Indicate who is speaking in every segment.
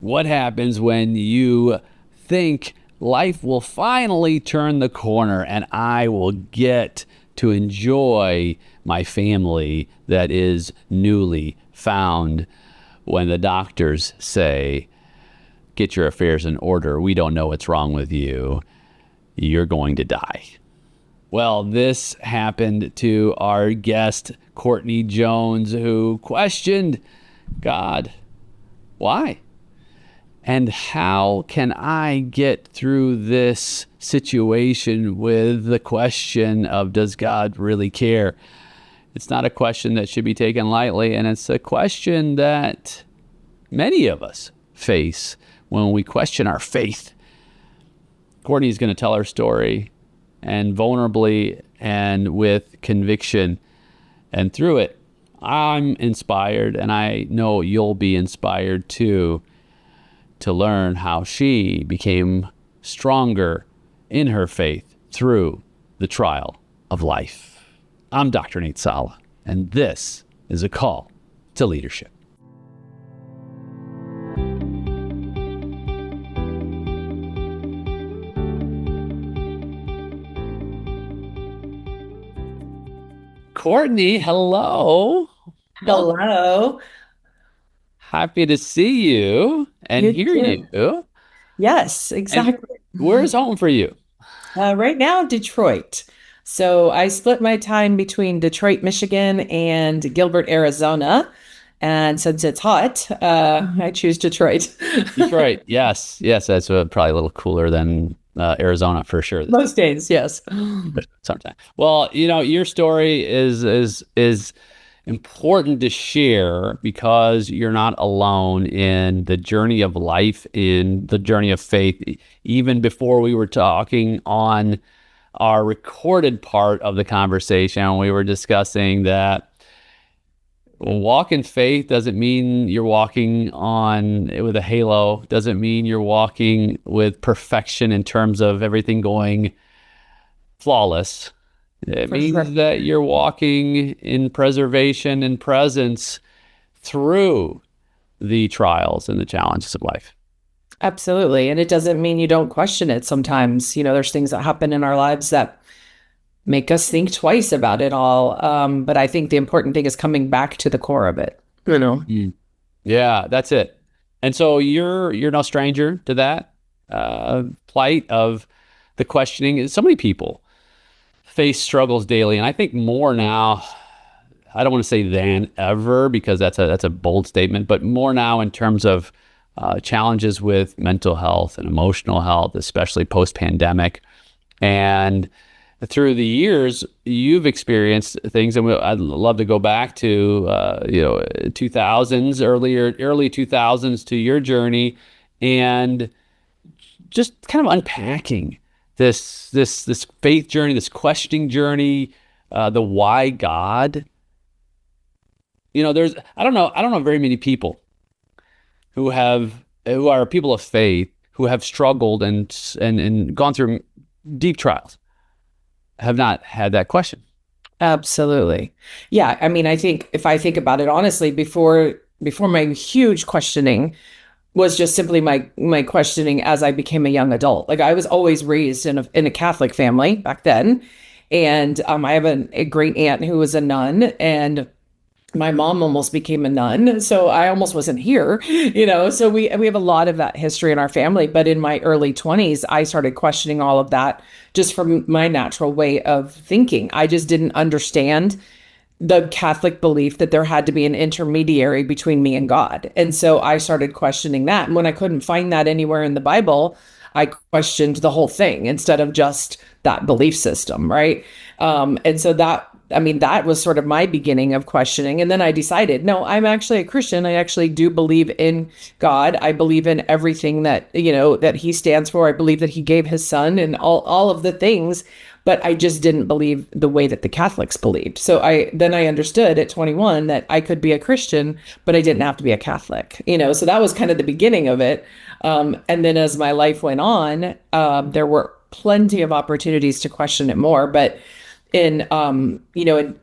Speaker 1: What happens when you think life will finally turn the corner and I will get to enjoy my family that is newly found, when the doctors say, get your affairs in order. We don't know what's wrong with you. You're going to die. Well, this happened to our guest, Cortney Jones, who questioned God. Why? And how can I get through this situation with the question of, does God really care? It's not a question that should be taken lightly, and it's a question that many of us face when we question our faith. Courtney is going to tell her story, and vulnerably and with conviction. And through it, I'm inspired, and I know you'll be inspired too, to learn how she became stronger in her faith through the trial of life. I'm Dr. Nate Salah, and this is a call to leadership. Courtney, hello.
Speaker 2: Hello.
Speaker 1: Happy to see you and
Speaker 2: You
Speaker 1: hear
Speaker 2: too.
Speaker 1: you.
Speaker 2: Yes,
Speaker 1: And
Speaker 2: exactly.
Speaker 1: where's home for you?
Speaker 2: Right now, Detroit. So I split my time between Detroit, Michigan, and Gilbert, Arizona. And since it's hot, I choose Detroit.
Speaker 1: Detroit. Yes, yes, that's probably a little cooler than Arizona for sure.
Speaker 2: Most days, yes.
Speaker 1: Sometime. Well, your story is important to share because you're not alone in the journey of life, in the journey of faith. Even before we were talking on our recorded part of the conversation, we were discussing that walk in faith doesn't mean you're walking on with a halo, doesn't mean you're walking with perfection in terms of everything going flawless. It
Speaker 2: For sure.
Speaker 1: means that you're walking in preservation and presence through the trials and the challenges of life.
Speaker 2: Absolutely. And it doesn't mean you don't question it sometimes. There's things that happen in our lives that make us think twice about it all. But I think the important thing is coming back to the core of it.
Speaker 1: Mm. Yeah, that's it. And so you're no stranger to that plight of the questioning. So many people face struggles daily, and I think more now. I don't want to say than ever, because that's a bold statement, but more now in terms of challenges with mental health and emotional health, especially post-pandemic. And through the years, you've experienced things, and I'd love to go back to 2000s, early 2000s, to your journey, and just kind of unpacking this faith journey, this questioning journey, the why God. There's I don't know very many people who are people of faith who have struggled and gone through deep trials, have not had that question.
Speaker 2: Absolutely. Yeah. I mean, I think if I think about it honestly, before my huge questioning was just simply my questioning as I became a young adult. Like I was always raised in a Catholic family back then. And I have a great aunt who was a nun, and my mom almost became a nun, so I almost wasn't here, so we have a lot of that history in our family. But in my early 20s, I started questioning all of that just from my natural way of thinking. I just didn't understand the Catholic belief that there had to be an intermediary between me and God. And so I started questioning that. And when I couldn't find that anywhere in the Bible, I questioned the whole thing instead of just that belief system, right? And so that was sort of my beginning of questioning. And then I decided, no, I'm actually a Christian. I actually do believe in God. I believe in everything that he stands for. I believe that he gave his son and all of the things, but I just didn't believe the way that the Catholics believed. So I understood at 21 that I could be a Christian, but I didn't have to be a Catholic, so that was kind of the beginning of it. And then as my life went on, there were plenty of opportunities to question it more. But in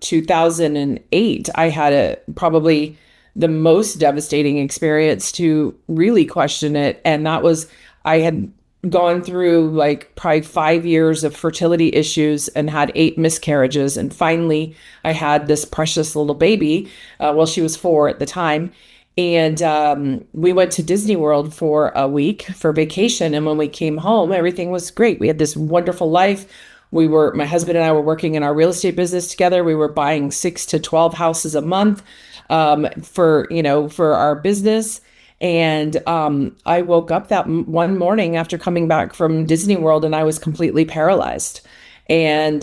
Speaker 2: 2008, I had probably the most devastating experience to really question it. And that was, I had gone through like probably 5 years of fertility issues and had 8 miscarriages. And finally, I had this precious little baby. Well, she was 4 at the time. And we went to Disney World for a week for vacation. And when we came home, everything was great. We had this wonderful life. My husband and I were working in our real estate business together. We were buying 6 to 12 houses a month for our business. And I woke up that one morning after coming back from Disney World, and I was completely paralyzed and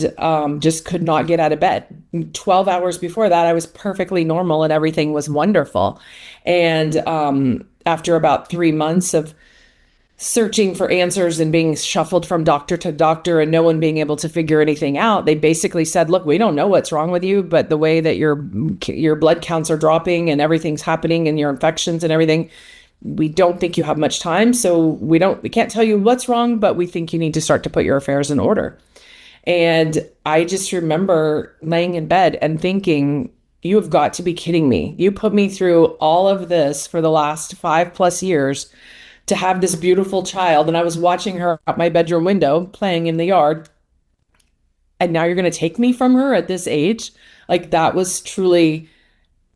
Speaker 2: just could not get out of bed. 12 hours before that, I was perfectly normal and everything was wonderful. And after about 3 months of searching for answers and being shuffled from doctor to doctor and no one being able to figure anything out, they basically said, look, we don't know what's wrong with you, but the way that your blood counts are dropping and everything's happening and your infections and everything, we don't think you have much time. So we can't tell you what's wrong, but we think you need to start to put your affairs in order. And I just remember laying in bed and thinking, you have got to be kidding me. You put me through all of this for the last 5+ years to have this beautiful child. And I was watching her out my bedroom window playing in the yard. And now you're going to take me from her at this age? Like, that was truly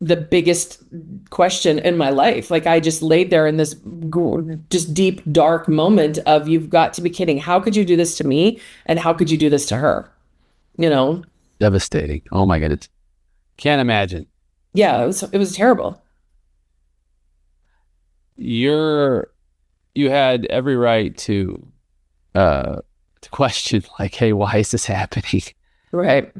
Speaker 2: the biggest question in my life. Like, I just laid there in this just deep, dark moment of, you've got to be kidding. How could you do this to me? And how could you do this to her? You know?
Speaker 1: Devastating. Oh my God. Can't imagine.
Speaker 2: Yeah, it was terrible.
Speaker 1: You had every right to question, like, hey, why is this happening?
Speaker 2: Right.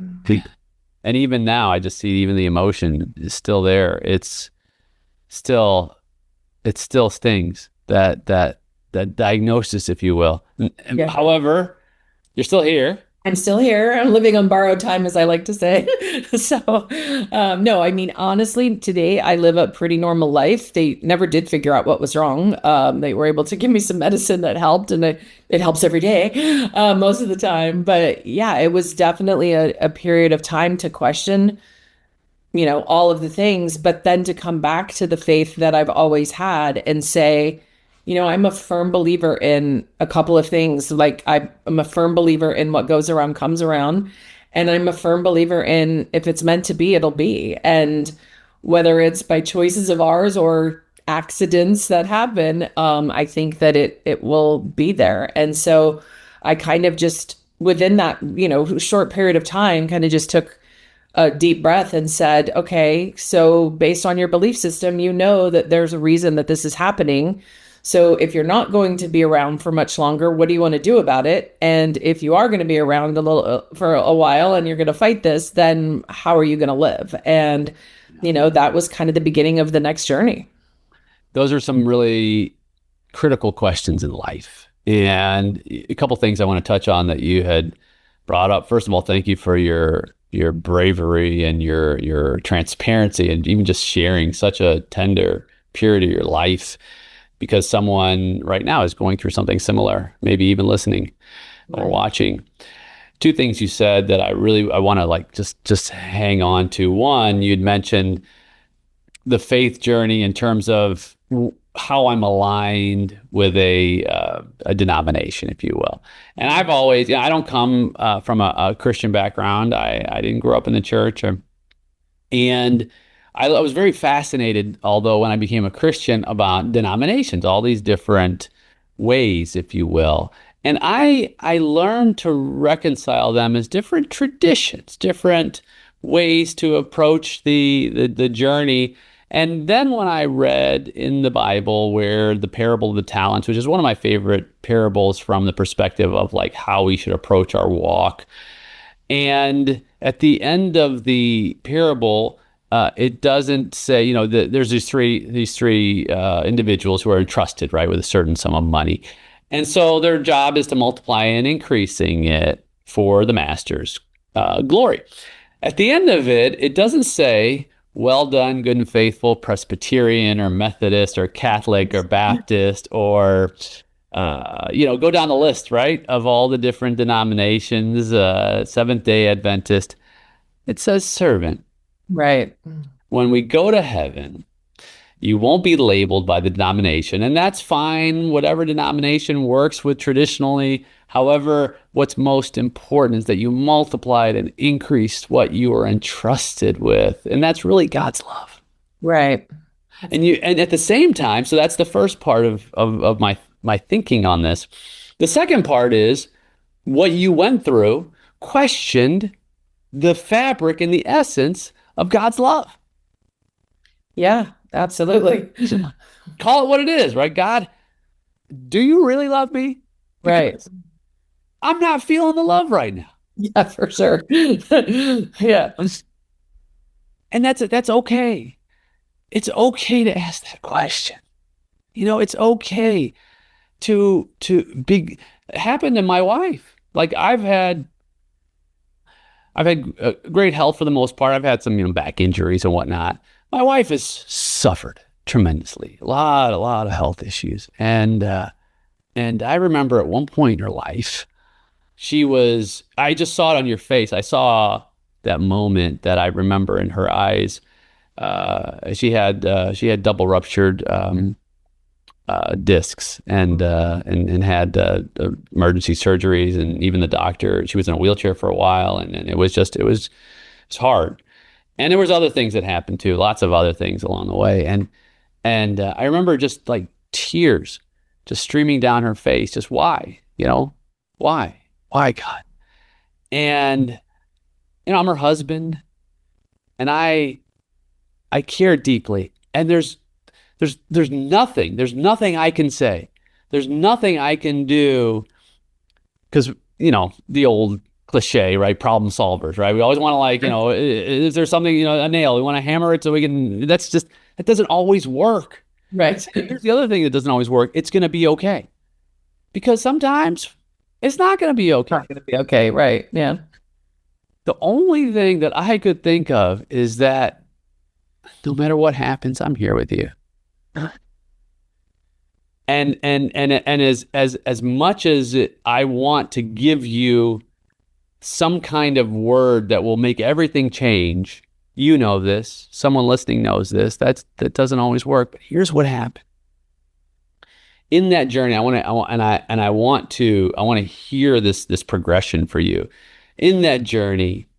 Speaker 1: And even now, I just see even the emotion is still there. It still stings, that diagnosis, if you will.
Speaker 2: Yeah.
Speaker 1: However, you're still here.
Speaker 2: I'm still here. I'm living on borrowed time, as I like to say. So, no, I mean, honestly, today I live a pretty normal life. They never did figure out what was wrong. They were able to give me some medicine that helped, and it helps every day, most of the time. But yeah, it was definitely a period of time to question, all of the things, but then to come back to the faith that I've always had and say, I'm a firm believer in a couple of things. Like, I'm a firm believer in what goes around comes around. And I'm a firm believer in, if it's meant to be, it'll be. And whether it's by choices of ours or accidents that happen, I think that it will be there. And so I kind of just, within that, short period of time, kind of just took a deep breath and said, okay, so based on your belief system, that there's a reason that this is happening. So if you're not going to be around for much longer, what do you want to do about it? And if you are going to be around for a while and you're going to fight this, then how are you going to live? And, that was kind of the beginning of the next journey.
Speaker 1: Those are some really critical questions in life. And a couple things I want to touch on that you had brought up. First of all, thank you for your bravery and your transparency, and even just sharing such a tender purity of your life, because someone right now is going through something similar, maybe even listening or watching. Two things you said that I want to just hang on to. One, you'd mentioned the faith journey in terms of how I'm aligned with a denomination, if you will. And I've always, I don't come from a Christian background. I didn't grow up in the church. And I was very fascinated, although when I became a Christian, about denominations, all these different ways, if you will. And I learned to reconcile them as different traditions, different ways to approach the journey. And then when I read in the Bible where the parable of the talents, which is one of my favorite parables from the perspective of like how we should approach our walk. And at the end of the parable, it doesn't say, there's these three individuals who are entrusted, right, with a certain sum of money. And so their job is to multiply and increasing it for the master's glory. At the end of it, it doesn't say, well done, good and faithful Presbyterian or Methodist or Catholic or Baptist or, go down the list, right, of all the different denominations, Seventh-day Adventist. It says servant.
Speaker 2: Right.
Speaker 1: When we go to heaven, You won't be labeled by the denomination, and that's fine. Whatever denomination works with traditionally. However, what's most important is that you multiplied and increased what you are entrusted with, and that's really God's love.
Speaker 2: Right.
Speaker 1: And at the same time, so that's the first part of my thinking on this. The second part is what you went through questioned the fabric and the essence of God's love.
Speaker 2: Yeah, absolutely.
Speaker 1: Call it what it is, right? God, do you really love me?
Speaker 2: Right.
Speaker 1: Because I'm not feeling the love right now.
Speaker 2: Yeah, for sure. Yeah.
Speaker 1: And that's okay. It's okay to ask that question. It's okay to be happened to my wife. Like I've had great health for the most part. I've had some, back injuries and whatnot. My wife has suffered tremendously, a lot of health issues. And I remember at one point in her life, I just saw it on your face. I saw that moment that I remember in her eyes. She had double ruptured discs and had emergency surgeries, and even the doctor. She was in a wheelchair for a while, and it was hard. And there was other things that happened too, lots of other things along the way. And I remember just like tears just streaming down her face. Just why, why God? And I'm her husband, and I care deeply. And there's nothing I can say. There's nothing I can do, because, the old cliche, right? Problem solvers, right? We always want to is there something, a nail? We want to hammer it so we can, that doesn't always work.
Speaker 2: Right.
Speaker 1: Here's the other thing that doesn't always work. It's going to be okay. Because sometimes it's not going to be okay.
Speaker 2: Not going to be okay. Right. Yeah.
Speaker 1: The only thing that I could think of is that no matter what happens, I'm here with you. And as much as I want to give you some kind of word that will make everything change, this, someone listening knows this, that doesn't always work. But here's what happened. In that journey, I want to hear this progression for you. In that journey,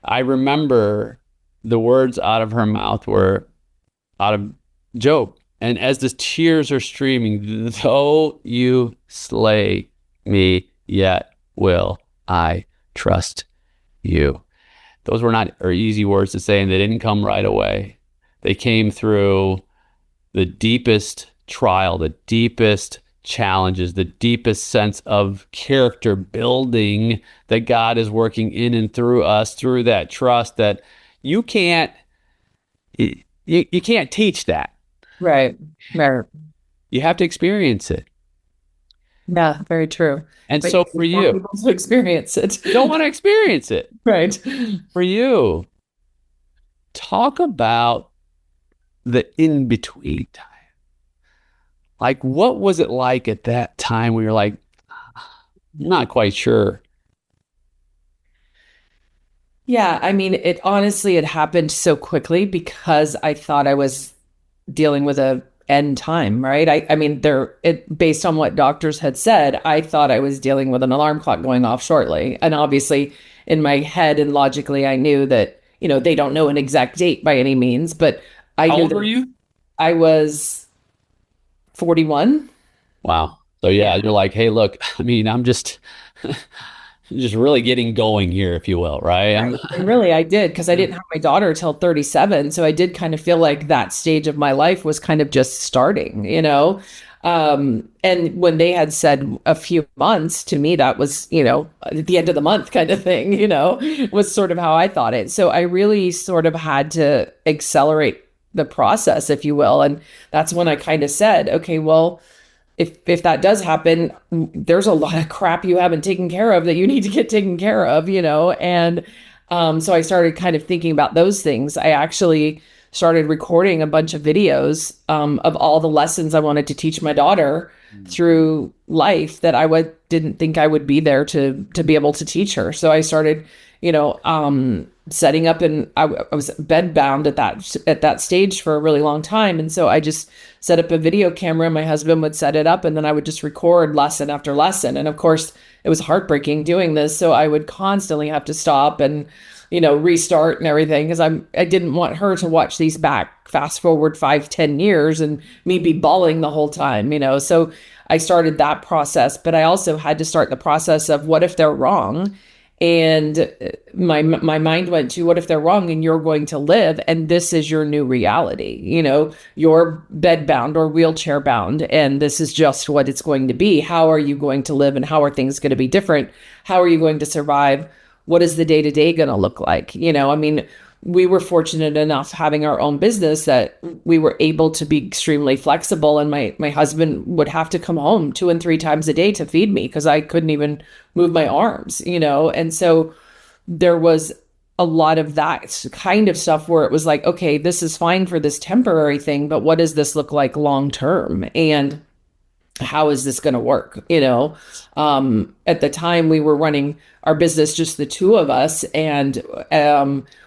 Speaker 1: I remember the words out of her mouth were out of Job. And as the tears are streaming, though you slay me, yet will I trust you. Those were not easy words to say, and they didn't come right away. They came through the deepest trial, the deepest challenges, the deepest sense of character building that God is working in and through us, through that trust that you can't teach that.
Speaker 2: Right. Right.
Speaker 1: You have to experience it.
Speaker 2: Yeah, very true.
Speaker 1: And
Speaker 2: But
Speaker 1: so for
Speaker 2: you want
Speaker 1: you,
Speaker 2: people to experience it.
Speaker 1: don't want to experience it.
Speaker 2: Right.
Speaker 1: For you, talk about the in-between time. Like, what was it like at that time where you're like, I'm not quite sure?
Speaker 2: Yeah, I mean, it happened so quickly because I thought I was dealing with a end time, right? I mean, based on what doctors had said, I thought I was dealing with an alarm clock going off shortly. And obviously, in my head and logically, I knew that, they don't know an exact date by any means, but I
Speaker 1: How
Speaker 2: knew
Speaker 1: old
Speaker 2: that
Speaker 1: were you?
Speaker 2: I was 41.
Speaker 1: Wow. So yeah, you're like, hey, look, I mean, I'm just really getting going here, if you will, right?
Speaker 2: And really, I did, because I didn't have my daughter till 37. So I did kind of feel like that stage of my life was kind of just starting. And when they had said a few months, to me, that was, at the end of the month kind of thing, was sort of how I thought it. So I really sort of had to accelerate the process, if you will. And that's when I kind of said, okay, well, if that does happen, there's a lot of crap you haven't taken care of that you need to get taken care of, And so I started kind of thinking about those things. I actually started recording a bunch of videos of all the lessons I wanted to teach my daughter through life that didn't think I would be there to be able to teach her. So I started, setting up, and I was bedbound at that stage for a really long time, and so I just set up a video camera. My husband would set it up, and then I would just record lesson after lesson. And of course, it was heartbreaking doing this, so I would constantly have to stop and restart and everything, because I didn't want her to watch these back, fast forward 5-10 years, and me be bawling the whole time. So I started that process, but I also had to start the process of what if they're wrong. And my mind went to, what if they're wrong and you're going to live, and this is your new reality? You're bedbound or wheelchair bound, and this is just what it's going to be. How are you going to live, and how are things going to be different? How are you going to survive? What is the day-to-day going to look like? We were fortunate enough having our own business that we were able to be extremely flexible. And my husband would have to come home 2 and 3 times a day to feed me, because I couldn't even move my arms, And so there was a lot of that kind of stuff where it was like, okay, this is fine for this temporary thing, but what does this look like long term? And how is this going to work? At the time we were running our business, just the two of us. And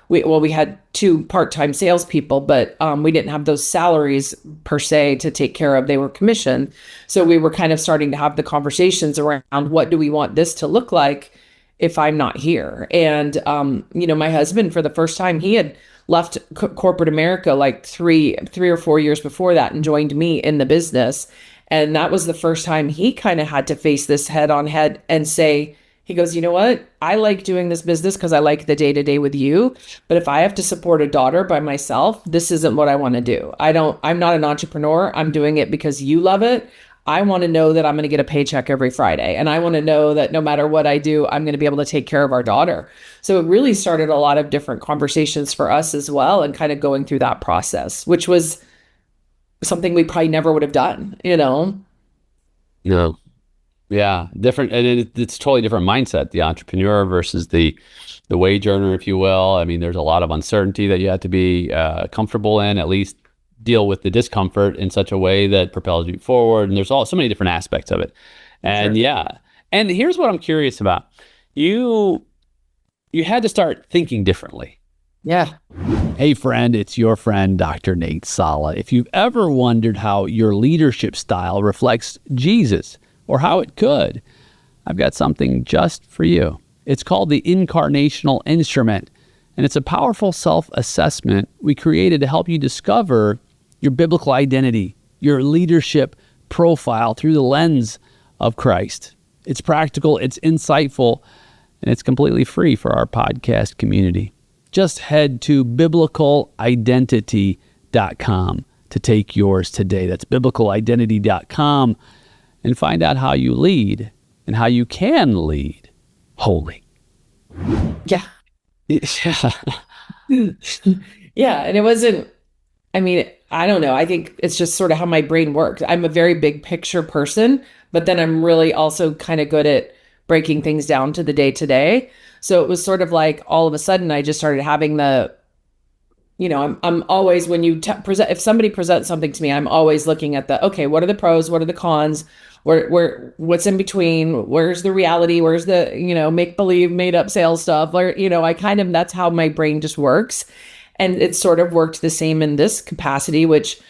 Speaker 2: we had 2 part-time salespeople, but we didn't have those salaries per se to take care of. They were commission. So we were kind of starting to have the conversations around, what do we want this to look like if I'm not here? And, my husband, for the first time, he had left corporate America like 3 or 4 years before that and joined me in the business. And that was the first time he kind of had to face this head on head and say, he goes, you know what? I like doing this business because I like the day-to-day with you. But if I have to support a daughter by myself, this isn't what I want to do. I'm not an entrepreneur. I'm doing it because you love it. I want to know that I'm going to get a paycheck every Friday. And I want to know that no matter what I do, I'm going to be able to take care of our daughter. So it really started a lot of different conversations for us as well, and kind of going through that process, which was something we probably never would have done,
Speaker 1: No. Yeah, different, and it's totally different mindset, the entrepreneur versus the wage earner, if you will. I mean, there's a lot of uncertainty that you have to be comfortable in, at least deal with the discomfort in such a way that propels you forward. And there's so many different aspects of it. And
Speaker 2: Sure.
Speaker 1: and here's what I'm curious about. You had to start thinking differently.
Speaker 2: Yeah.
Speaker 1: Hey friend, it's your friend, Dr. Nate Salah. If you've ever wondered how your leadership style reflects Jesus, or how it could, I've got something just for you. It's called the Incarnational Instrument, and it's a powerful self-assessment we created to help you discover your biblical identity, your leadership profile through the lens of Christ. It's practical, it's insightful, and it's completely free for our podcast community. Just head to biblicalidentity.com to take yours today. That's biblicalidentity.com, and find out how you lead and how you can lead holy.
Speaker 2: Yeah.
Speaker 1: Yeah.
Speaker 2: Yeah. And it wasn't, I don't know. I think it's just sort of how my brain works. I'm a very big picture person, but then I'm really also kind of good at breaking things down to the day to day. So it was sort of like all of a sudden I just started having I'm always, when you present, if somebody presents something to me, I'm always looking at okay, what are the pros? What are the cons? What's in between? Where's the reality? Where's the, make believe, made up sales stuff? That's how my brain just works. And it sort of worked the same in this capacity, which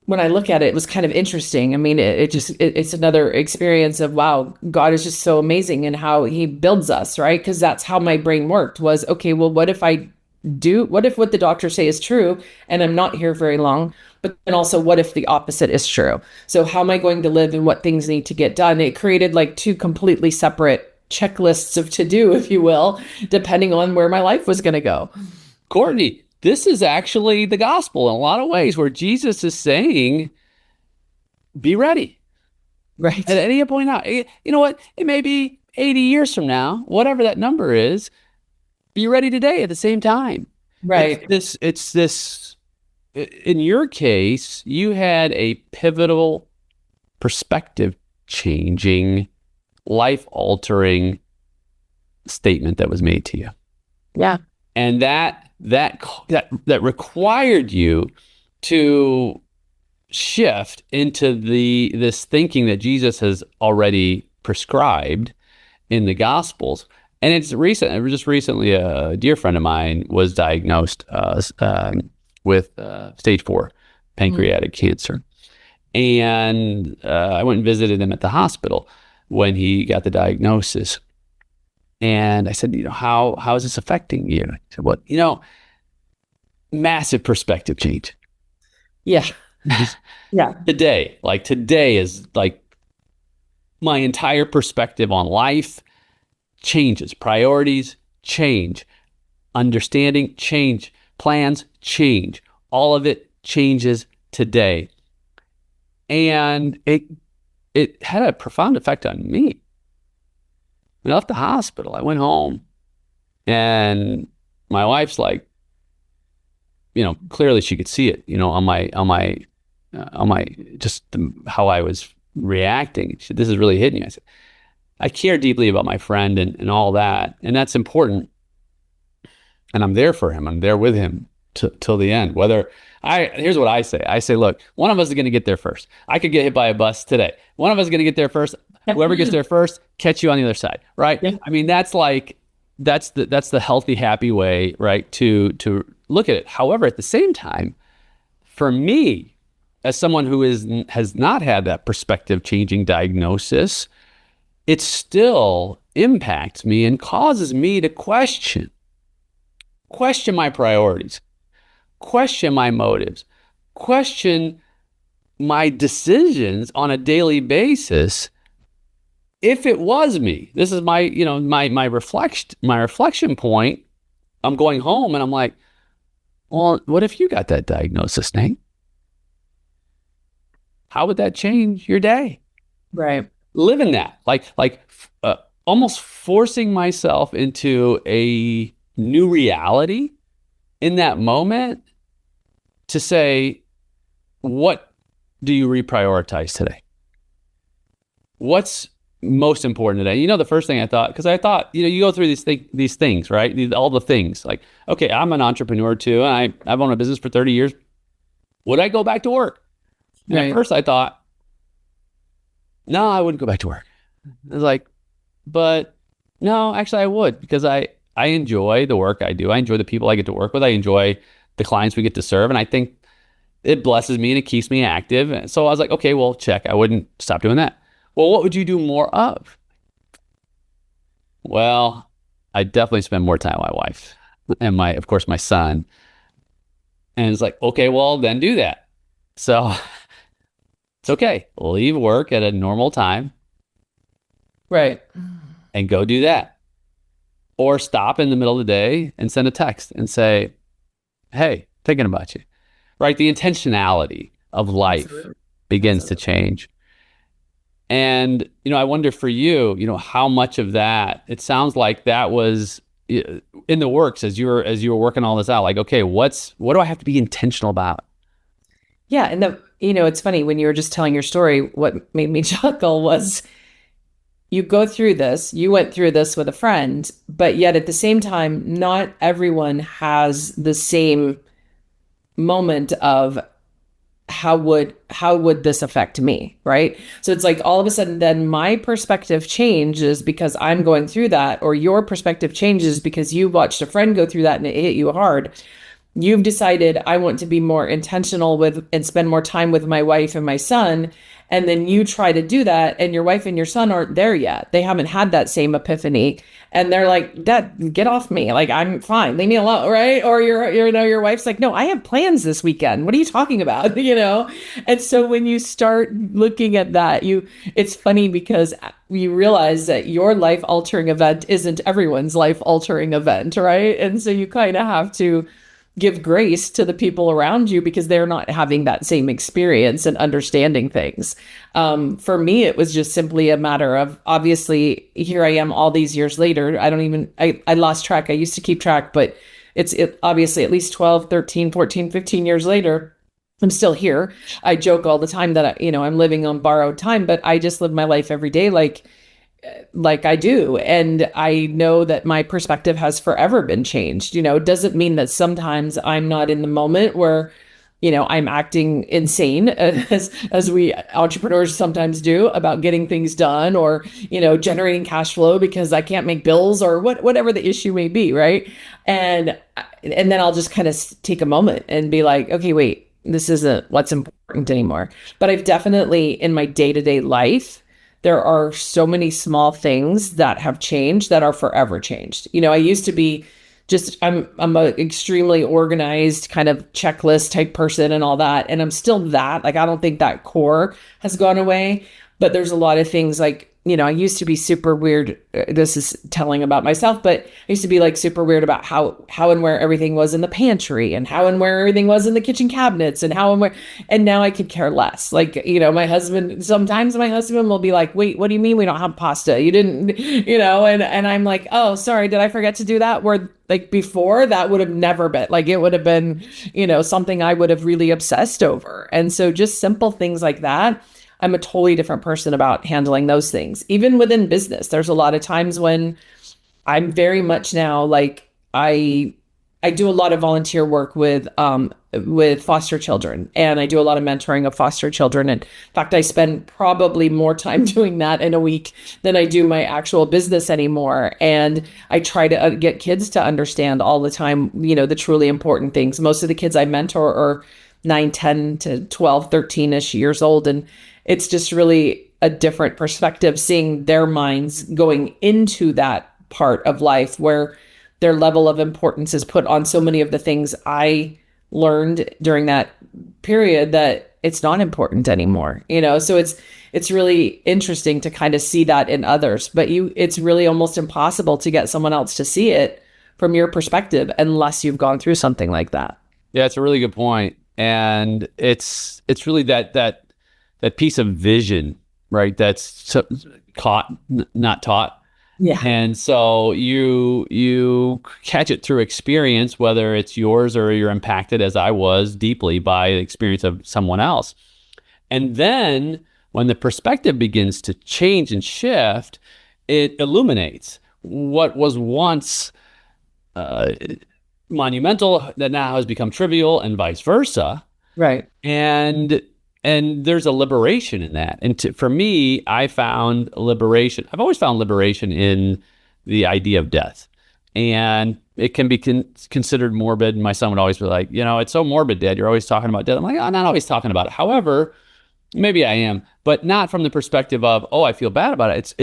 Speaker 2: when I look at it, it was kind of interesting. It's another experience of, wow, God is just so amazing in how he builds us, right? Because that's how my brain worked was, okay, well, what if what the doctors say is true and I'm not here very long? But then also, what if the opposite is true? So how am I going to live and what things need to get done? It created like 2 completely separate checklists of to do, if you will, depending on where my life was going to go.
Speaker 1: Cortney, this is actually the gospel in a lot of ways, where Jesus is saying, be ready.
Speaker 2: Right.
Speaker 1: At any point now, you know what? It may be 80 years from now, whatever that number is, be ready today at the same time.
Speaker 2: Right.
Speaker 1: It's this, in your case, you had a pivotal, perspective changing, life altering statement that was made to you.
Speaker 2: Yeah.
Speaker 1: And that that required you to shift into this thinking that Jesus has already prescribed in the Gospels. And it's recent. Just recently, a dear friend of mine was diagnosed with stage 4 pancreatic cancer, and I went and visited him at the hospital when he got the diagnosis. And I said, how is this affecting you? He said, well, massive perspective change.
Speaker 2: Yeah. Yeah.
Speaker 1: Today is like my entire perspective on life changes, priorities change, understanding change, plans change, all of it changes today. And it had a profound effect on me. When I left the hospital, I went home, and my wife's like, clearly she could see it, on my just how I was reacting. She said, "This is really hitting you." I said, "I care deeply about my friend and all that, and that's important. And I'm there for him. I'm there with him till the end. Here's what I say. I say, look, one of us is going to get there first. I could get hit by a bus today. One of us is going to get there first. Whoever gets there first, catch you on the other side, right? Yeah. I mean, that's the healthy, happy way, right, to look at it. However, at the same time, for me, as someone who has not had that perspective changing diagnosis, it still impacts me and causes me to question my priorities, question my motives, question my decisions on a daily basis. If it was me, this is my reflection point. I'm going home and I'm like, well, what if you got that diagnosis, Nate? How would that change your day?
Speaker 2: Right.
Speaker 1: Living that, almost forcing myself into a new reality in that moment to say, what do you reprioritize today? What's most important today? The first thing I thought, because I thought, you go through these things, right? All the things, like, okay, I'm an entrepreneur too, and I've owned a business for 30 years. Would I go back to work? And right. At first I thought, no, I wouldn't go back to work. I was like, but no, actually I would, because I enjoy the work I do. I enjoy the people I get to work with. I enjoy the clients we get to serve. And I think it blesses me and it keeps me active. And so I was like, okay, well, check. I wouldn't stop doing that. Well, what would you do more of? Well, I definitely spend more time with my wife and of course, my son. And it's like, okay, well, then do that. So it's okay. Leave work at a normal time.
Speaker 2: Right.
Speaker 1: And go do that. Or stop in the middle of the day and send a text and say, hey, thinking about you. Right? The intentionality of life begins to change. And, I wonder for you, how much of that, it sounds like that was in the works as you were working all this out. Like, okay, what do I have to be intentional about?
Speaker 2: Yeah. And it's funny when you were just telling your story, what made me chuckle was you went through this with a friend, but yet at the same time, not everyone has the same moment of how would this affect me, right? So it's like all of a sudden then my perspective changes because I'm going through that, or your perspective changes because you watched a friend go through that and it hit you hard. You've decided I want to be more intentional with and spend more time with my wife and my son. And then you try to do that and your wife and your son aren't there yet. They haven't had that same epiphany. And they're like, Dad, get off me. Like, I'm fine. Leave me alone. Right. Or your wife's like, no, I have plans this weekend. What are you talking about? And so when you start looking at that, it's funny because you realize that your life altering event isn't everyone's life altering event. Right. And so you kind of have to give grace to the people around you because they're not having that same experience and understanding things. For me, it was just simply a matter of, obviously, here I am all these years later. I lost track. I used to keep track, but it's obviously at least 12, 13, 14, 15 years later. I'm still here. I joke all the time that, I'm living on borrowed time, but I just live my life every day like like I do. And I know that my perspective has forever been changed. It doesn't mean that sometimes I'm not in the moment where, I'm acting insane as we entrepreneurs sometimes do about getting things done or, generating cash flow because I can't make bills or whatever the issue may be. Right. And then I'll just kind of take a moment and be like, okay, wait, this isn't what's important anymore. But I've definitely in my day-to-day life, there are so many small things that have changed that are forever changed. I used to be I'm a extremely organized kind of checklist type person and all that. And I'm still that. Like I don't think that core has gone away. But there's a lot of things like, I used to be super weird. This is telling about myself, but I used to be like super weird about how and where everything was in the pantry and how and where everything was in the kitchen cabinets and how and where. And now I could care less. Like, sometimes my husband will be like, wait, what do you mean we don't have pasta? You didn't, and I'm like, oh, sorry, did I forget to do that? Where like before that would have never been like, it would have been, something I would have really obsessed over. And so just simple things like that. I'm a totally different person about handling those things. Even within business, there's a lot of times when I'm very much now like I do a lot of volunteer work with foster children, and I do a lot of mentoring of foster children. And in fact, I spend probably more time doing that in a week than I do my actual business anymore. And I try to get kids to understand all the time, the truly important things. Most of the kids I mentor are 9, 10 to 12, 13-ish years old. And it's just really a different perspective seeing their minds going into that part of life where their level of importance is put on so many of the things I learned during that period that it's not important anymore. So it's really interesting to kind of see that in others, but it's really almost impossible to get someone else to see it from your perspective unless you've gone through something like that.
Speaker 1: Yeah, it's a really good point. And it's really that piece of vision, right? That's caught, not taught.
Speaker 2: Yeah.
Speaker 1: And so you catch it through experience, whether it's yours or you're impacted, as I was deeply by the experience of someone else. And then when the perspective begins to change and shift, it illuminates what was once monumental that now has become trivial, and vice versa.
Speaker 2: Right.
Speaker 1: And there's a liberation in that. And for me, I found liberation. I've always found liberation in the idea of death. And it can be considered morbid. And my son would always be like, it's so morbid, Dad. You're always talking about death. I'm like, I'm not always talking about it. However, maybe I am, but not from the perspective of, oh, I feel bad about it.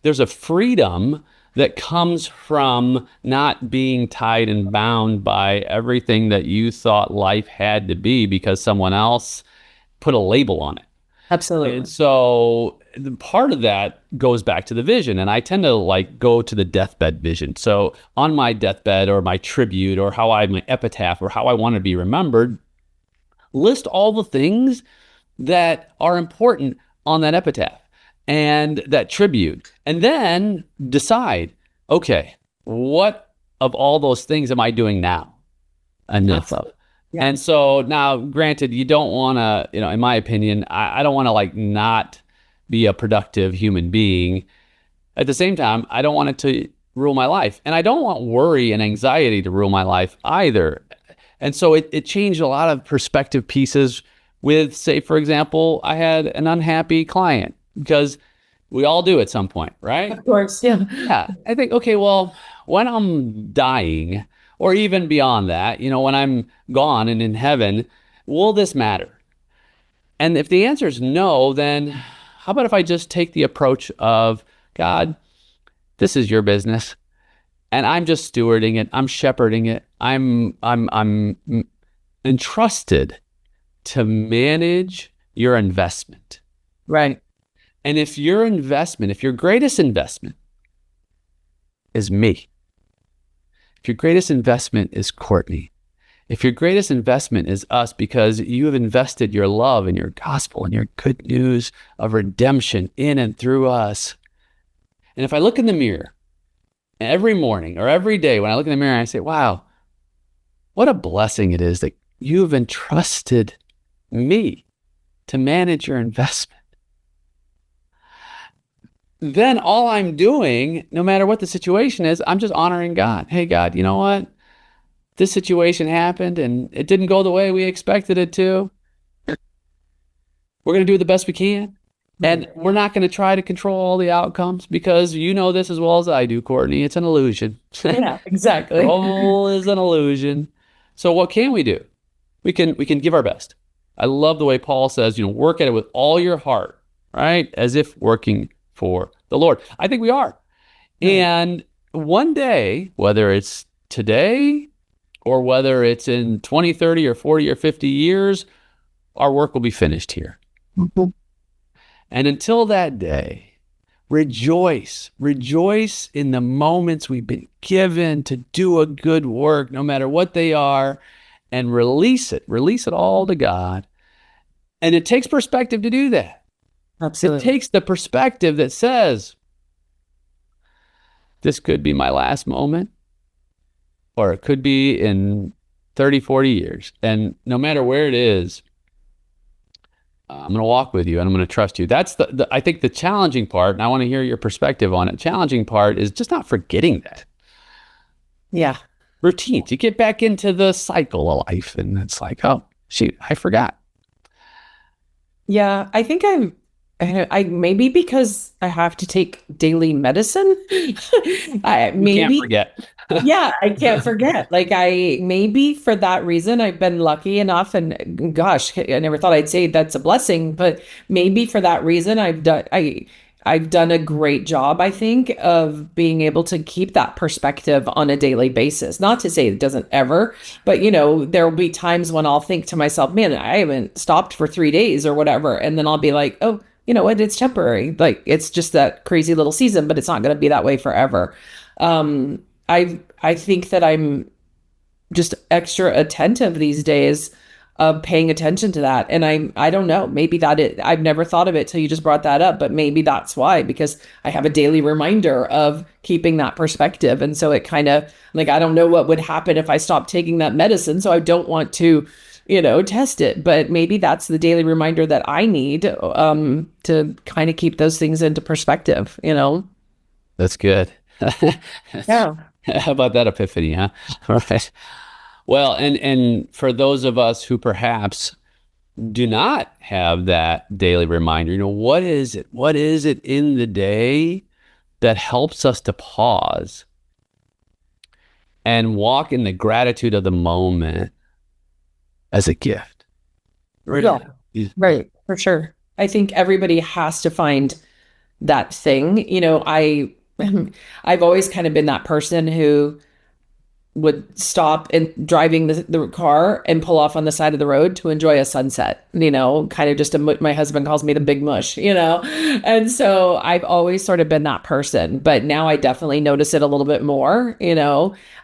Speaker 1: There's a freedom that comes from not being tied and bound by everything that you thought life had to be because someone else put a label on it.
Speaker 2: Absolutely.
Speaker 1: And so part of that goes back to the vision. And I tend to go to the deathbed vision. So on my deathbed or my tribute or my epitaph or how I want to be remembered, list all the things that are important on that epitaph and that tribute. And then decide, okay, what of all those things am I doing now? Enough of. Yeah. And so now, granted, you don't want to, in my opinion, I don't want to not be a productive human being. At the same time, I don't want it to rule my life. And I don't want worry and anxiety to rule my life either. And so it changed a lot of perspective pieces with, say, for example, I had an unhappy client because we all do at some point, right?
Speaker 2: Of course, yeah.
Speaker 1: Yeah. I think, okay, well, when I'm dying, or even beyond that, when I'm gone and in heaven, will this matter? And if the answer is no, then how about if I just take the approach of, God, this is your business, and I'm just stewarding it. I'm shepherding it. I'm entrusted to manage your investment.
Speaker 2: Right.
Speaker 1: And if your greatest investment is me, if your greatest investment is Cortney, if your greatest investment is us because you have invested your love and your gospel and your good news of redemption in and through us. And if I look in the mirror every morning or every day when I look in the mirror, I say, wow, what a blessing it is that you've entrusted me to manage your investment. then all I'm doing, no matter what the situation is, I'm just honoring God. Hey, God, you know what? This situation happened and it didn't go the way we expected it to. We're going to do the best we can. And we're not going to try to control all the outcomes because you know this as well as I do, Courtney. It's an illusion.
Speaker 2: Yeah, exactly.
Speaker 1: Control is an illusion. So what can we do? We can give our best. I love the way Paul says, work at it with all your heart, right? As if working for the Lord. I think we are. And one day, whether it's today or whether it's in 20, 30 or 40 or 50 years, our work will be finished here.
Speaker 2: Mhm.
Speaker 1: And until that day, rejoice. Rejoice in the moments we've been given to do a good work, no matter what they are, and release it. Release it all to God. And it takes perspective to do that.
Speaker 2: Absolutely.
Speaker 1: It takes the perspective that says, this could be my last moment, or it could be in 30, 40 years. And no matter where it is, I'm going to walk with you and I'm going to trust you. That's I think the challenging part, and I want to hear your perspective on it. Challenging part is just not forgetting that.
Speaker 2: Yeah.
Speaker 1: Routines. You get back into the cycle of life and it's like, oh, shoot, I forgot.
Speaker 2: Yeah, I think I maybe because I have to take daily medicine. I
Speaker 1: You can't
Speaker 2: maybe
Speaker 1: forget.
Speaker 2: yeah, I can't forget. Like I maybe for that reason I've been lucky enough and gosh, I never thought I'd say that's a blessing, but maybe for that reason I've done a great job, I think, of being able to keep that perspective on a daily basis. Not to say it doesn't ever, but there will be times when I'll think to myself, man, I haven't stopped for 3 days or whatever. And then I'll be like, oh, you know what? It's temporary. Like it's just that crazy little season, but it's not going to be that way forever. I think that I'm just extra attentive these days of paying attention to that. And I don't know, maybe I've never thought of it till you just brought that up, but maybe that's why, because I have a daily reminder of keeping that perspective. And so it kind of like, I don't know what would happen if I stopped taking that medicine. So I don't want to, test it, but maybe that's the daily reminder that I need to kind of keep those things into perspective.
Speaker 1: That's good.
Speaker 2: Yeah.
Speaker 1: How about that epiphany, huh? Right. Well, and for those of us who perhaps do not have that daily reminder, what is it? What is it in the day that helps us to pause and walk in the gratitude of the moment as a gift?
Speaker 2: Yeah. Right. For sure. I think everybody has to find that thing. I've always kind of been that person who would stop and driving the car and pull off on the side of the road to enjoy a sunset, kind of just my husband calls me the big mush. And so I've always sort of been that person, but now I definitely notice it a little bit more.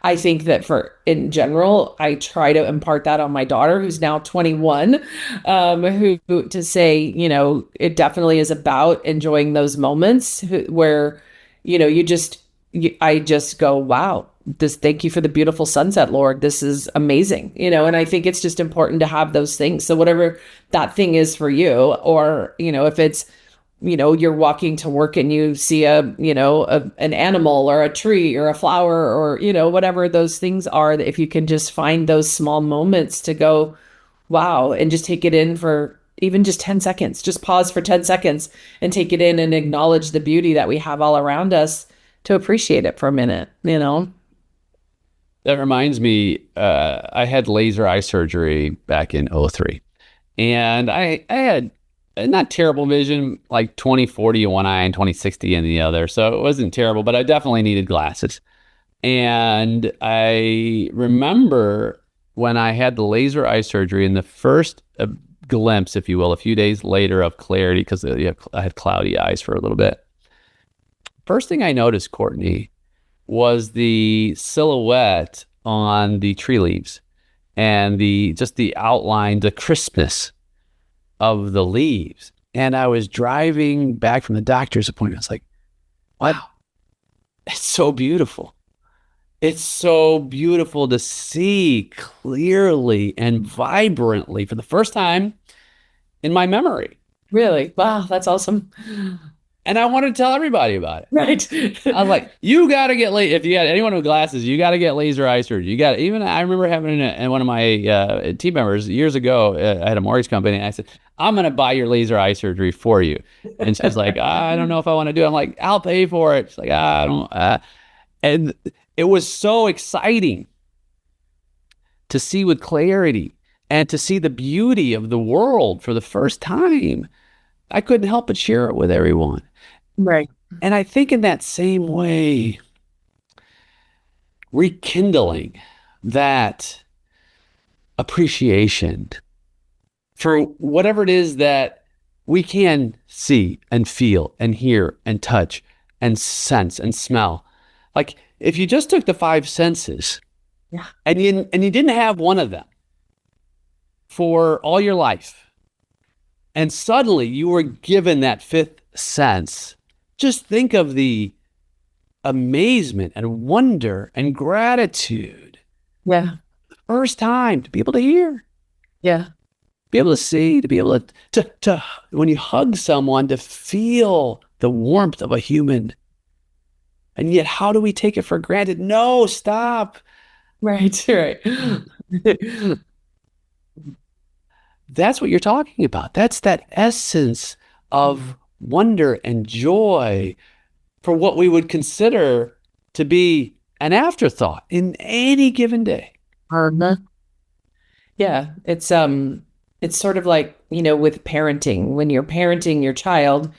Speaker 2: I think that in general, I try to impart that on my daughter, who's now 21, who to say, it definitely is about enjoying those moments where, I just go, wow, thank you for the beautiful sunset, Lord. This is amazing. And I think it's just important to have those things. So whatever that thing is for you, or, if it's, you're walking to work and you see an animal or a tree or a flower or, whatever those things are, that if you can just find those small moments to go, wow, and just take it in for even just 10 seconds, just pause for 10 seconds and take it in and acknowledge the beauty that we have all around us to appreciate it for a minute.
Speaker 1: That reminds me, I had laser eye surgery back in '03. And I had not terrible vision, like 20/40 in one eye and 20/60 in the other. So it wasn't terrible, but I definitely needed glasses. And I remember when I had the laser eye surgery and the first glimpse, if you will, a few days later of clarity, because I had cloudy eyes for a little bit. First thing I noticed, Courtney, was the silhouette on the tree leaves and just the outline, the crispness of the leaves. And I was driving back from the doctor's appointment. I was like, wow, it's so beautiful. It's so beautiful to see clearly and vibrantly for the first time in my memory.
Speaker 2: Really? Wow, that's awesome.
Speaker 1: And I wanted to tell everybody about it.
Speaker 2: Right.
Speaker 1: I was like, you got to get if you got anyone with glasses, you got to get laser eye surgery. You got even I remember having and one of my team members years ago. I had a mortgage company, and I said, I'm going to buy your laser eye surgery for you. And she's like, I don't know if I want to do it. I'm like, I'll pay for it. She's like, I don't. And it was so exciting to see with clarity and to see the beauty of the world for the first time. I couldn't help but share it with everyone.
Speaker 2: Right.
Speaker 1: And I think in that same way, rekindling that appreciation for whatever it is that we can see and feel and hear and touch and sense and smell. Like if you just took the five senses
Speaker 2: Yeah.
Speaker 1: and you didn't have one of them for all your life, and suddenly you were given that fifth sense, just think of the amazement and wonder and gratitude.
Speaker 2: Yeah.
Speaker 1: First time to be able to hear,
Speaker 2: Yeah.
Speaker 1: be able to see, to be able to when you hug someone, to feel the warmth of a human. And yet, how do we take it for granted? No, stop.
Speaker 2: Right. Right.
Speaker 1: That's what you're talking about. That's that essence of wonder and joy for what we would consider to be an afterthought in any given day.
Speaker 2: Yeah, it's sort of like, with parenting. When you're parenting your child,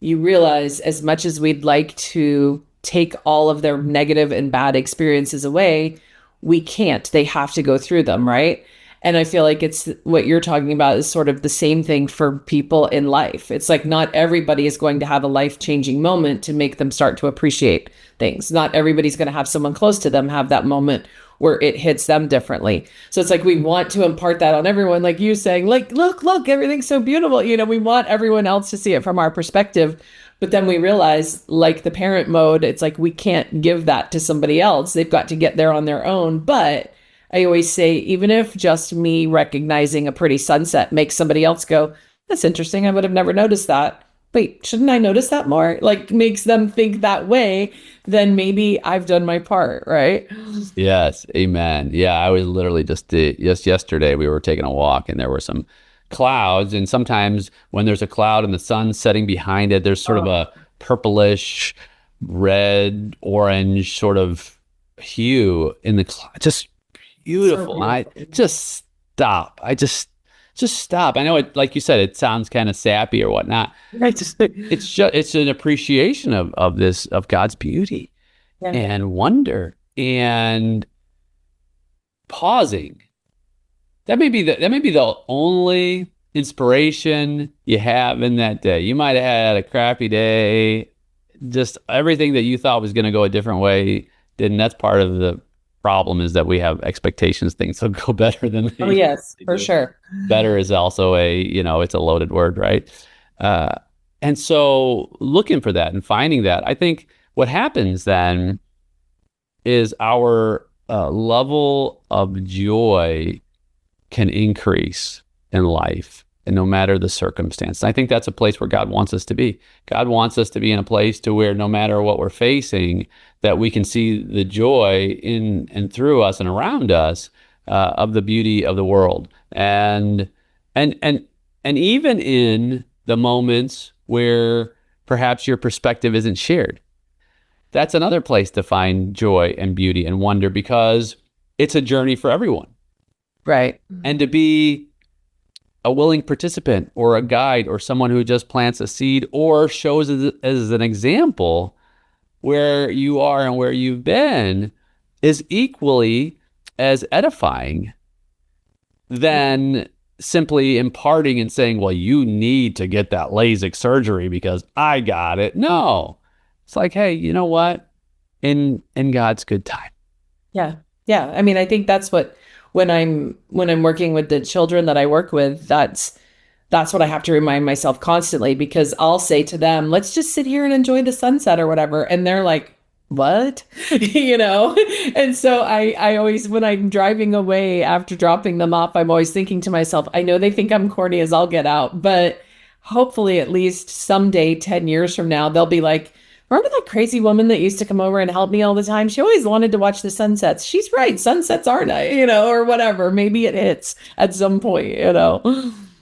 Speaker 2: you realize as much as we'd like to take all of their negative and bad experiences away, we can't. They have to go through them, right? And I feel like it's what you're talking about is sort of the same thing for people in life. It's like not everybody is going to have a life-changing moment to make them start to appreciate things. Not everybody's going to have someone close to them have that moment where it hits them differently. So it's like we want to impart that on everyone, like you saying, like, look, everything's so beautiful. We want everyone else to see it from our perspective. But then we realize, like the parent mode, it's like we can't give that to somebody else. They've got to get there on their own. But I always say, even if just me recognizing a pretty sunset makes somebody else go, that's interesting. I would have never noticed that. Wait, shouldn't I notice that more? Like makes them think that way, then maybe I've done my part, right?
Speaker 1: Yes, amen. Yeah, I was literally just yesterday we were taking a walk and there were some clouds, and sometimes when there's a cloud and the sun's setting behind it, there's sort of a purplish, red, orange sort of hue in the cloud. Just beautiful. And I just stop. I just stop. I know it, like you said, it sounds kind of sappy or whatnot. It's an appreciation of this, of God's beauty and wonder and pausing. That may be the only inspiration you have in that day. You might have had a crappy day. Just everything that you thought was going to go a different way didn't. That's part of the problem, is that we have expectations things will go better than they.
Speaker 2: Oh yes, for sure.
Speaker 1: Better is also it's a loaded word, right? And so looking for that and finding that, I think what happens then is our level of joy can increase in life, and no matter the circumstance. I think that's a place where God wants us to be. God wants us to be in a place to where no matter what we're facing, that we can see the joy in and through us and around us of the beauty of the world. And even in the moments where perhaps your perspective isn't shared, that's another place to find joy and beauty and wonder, because it's a journey for everyone.
Speaker 2: Right.
Speaker 1: And to be a willing participant or a guide or someone who just plants a seed or shows as an example where you are and where you've been is equally as edifying than simply imparting and saying, well, you need to get that LASIK surgery because I got it. No, it's like, hey, you know what? In God's good time.
Speaker 2: Yeah. Yeah. I mean, I think that's what, when I'm working with the children that I work with, that's what I have to remind myself constantly, because I'll say to them, let's just sit here and enjoy the sunset or whatever. And they're like, what? And so I always, when I'm driving away after dropping them off, I'm always thinking to myself, I know they think I'm corny as I'll get out, but hopefully at least someday, 10 years from now, they'll be like, remember that crazy woman that used to come over and help me all the time? She always wanted to watch the sunsets. She's right. Sunsets are nice, or whatever. Maybe it hits at some point.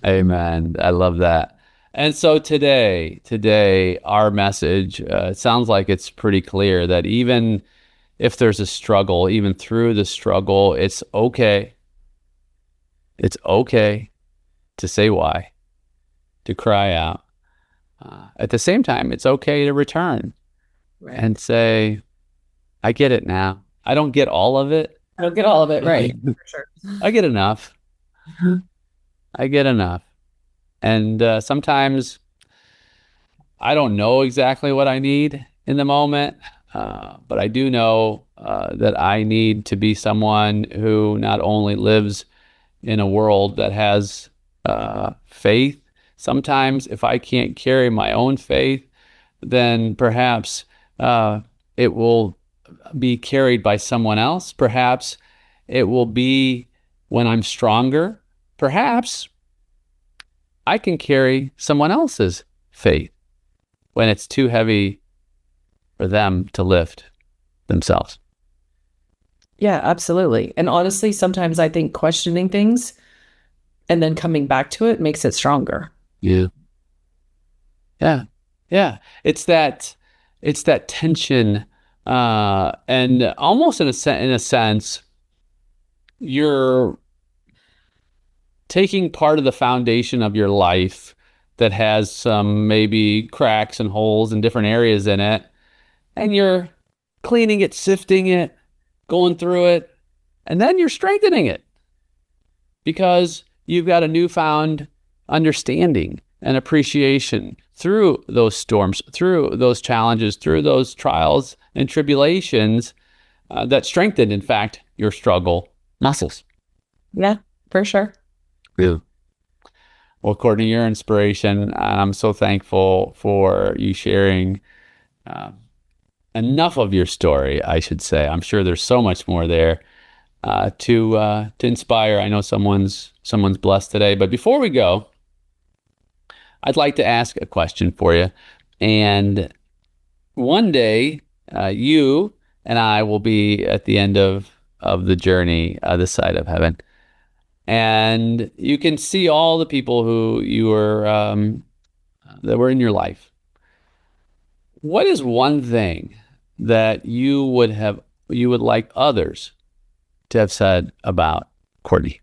Speaker 1: Amen. I love that. And so today, our message, it sounds like it's pretty clear that even if there's a struggle, even through the struggle, it's okay. It's okay to say why, to cry out. At the same time, it's okay to return
Speaker 2: Right.
Speaker 1: and say, I get it now. I don't get all of it.
Speaker 2: I don't get all of it, right? For sure.
Speaker 1: I get enough. I get enough. And sometimes I don't know exactly what I need in the moment, but I do know that I need to be someone who not only lives in a world that has faith. Sometimes if I can't carry my own faith, then perhaps it will be carried by someone else. Perhaps it will be when I'm stronger. Perhaps I can carry someone else's faith when it's too heavy for them to lift themselves.
Speaker 2: Yeah, absolutely. And honestly, sometimes I think questioning things and then coming back to it makes it stronger.
Speaker 1: Yeah. Yeah. Yeah. It's that tension, and almost in a sense, you're taking part of the foundation of your life that has some maybe cracks and holes and different areas in it, and you're cleaning it, sifting it, going through it, and then you're strengthening it because you've got a newfound understanding and appreciation through those storms, through those challenges, through those trials and tribulations that strengthened, in fact, your struggle muscles.
Speaker 2: Yeah, for sure.
Speaker 1: Yeah. Well, Cortney, your inspiration. I'm so thankful for you sharing enough of your story, I should say. I'm sure there's so much more there to inspire. I know someone's blessed today. But before we go, I'd like to ask a question for you. And one day, you and I will be at the end of the journey, this side of heaven. And you can see all the people who you were that were in your life. What is one thing that you would like others to have said about Cortney?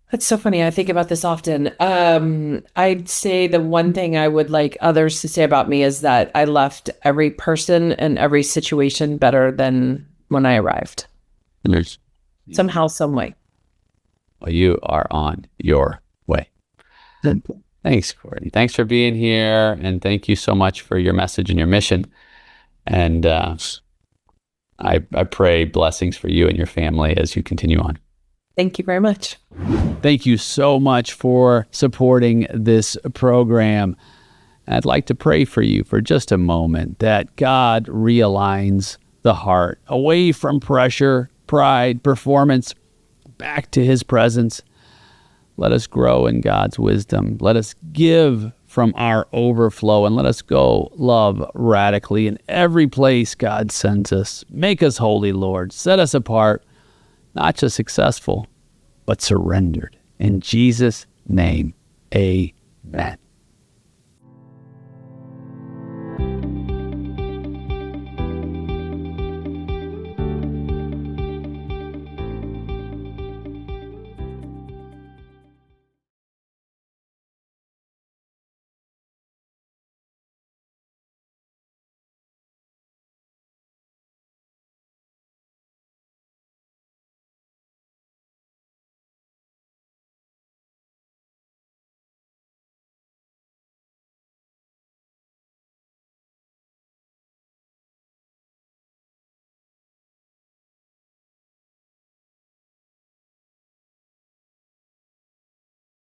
Speaker 2: That's so funny. I think about this often. I'd say the one thing I would like others to say about me is that I left every person and every situation better than when I arrived. Somehow, some way.
Speaker 1: Well, you are on your way. Thanks, Cortney. Thanks for being here, and thank you so much for your message and your mission. And I pray blessings for you and your family as you continue on.
Speaker 2: Thank you very much.
Speaker 1: Thank you so much for supporting this program. I'd like to pray for you for just a moment that God realigns the heart away from pressure, pride, performance, back to His presence. Let us grow in God's wisdom. Let us give from our overflow, and let us go love radically in every place God sends us. Make us holy, Lord. Set us apart, not just successful, but surrendered. In Jesus' name, amen.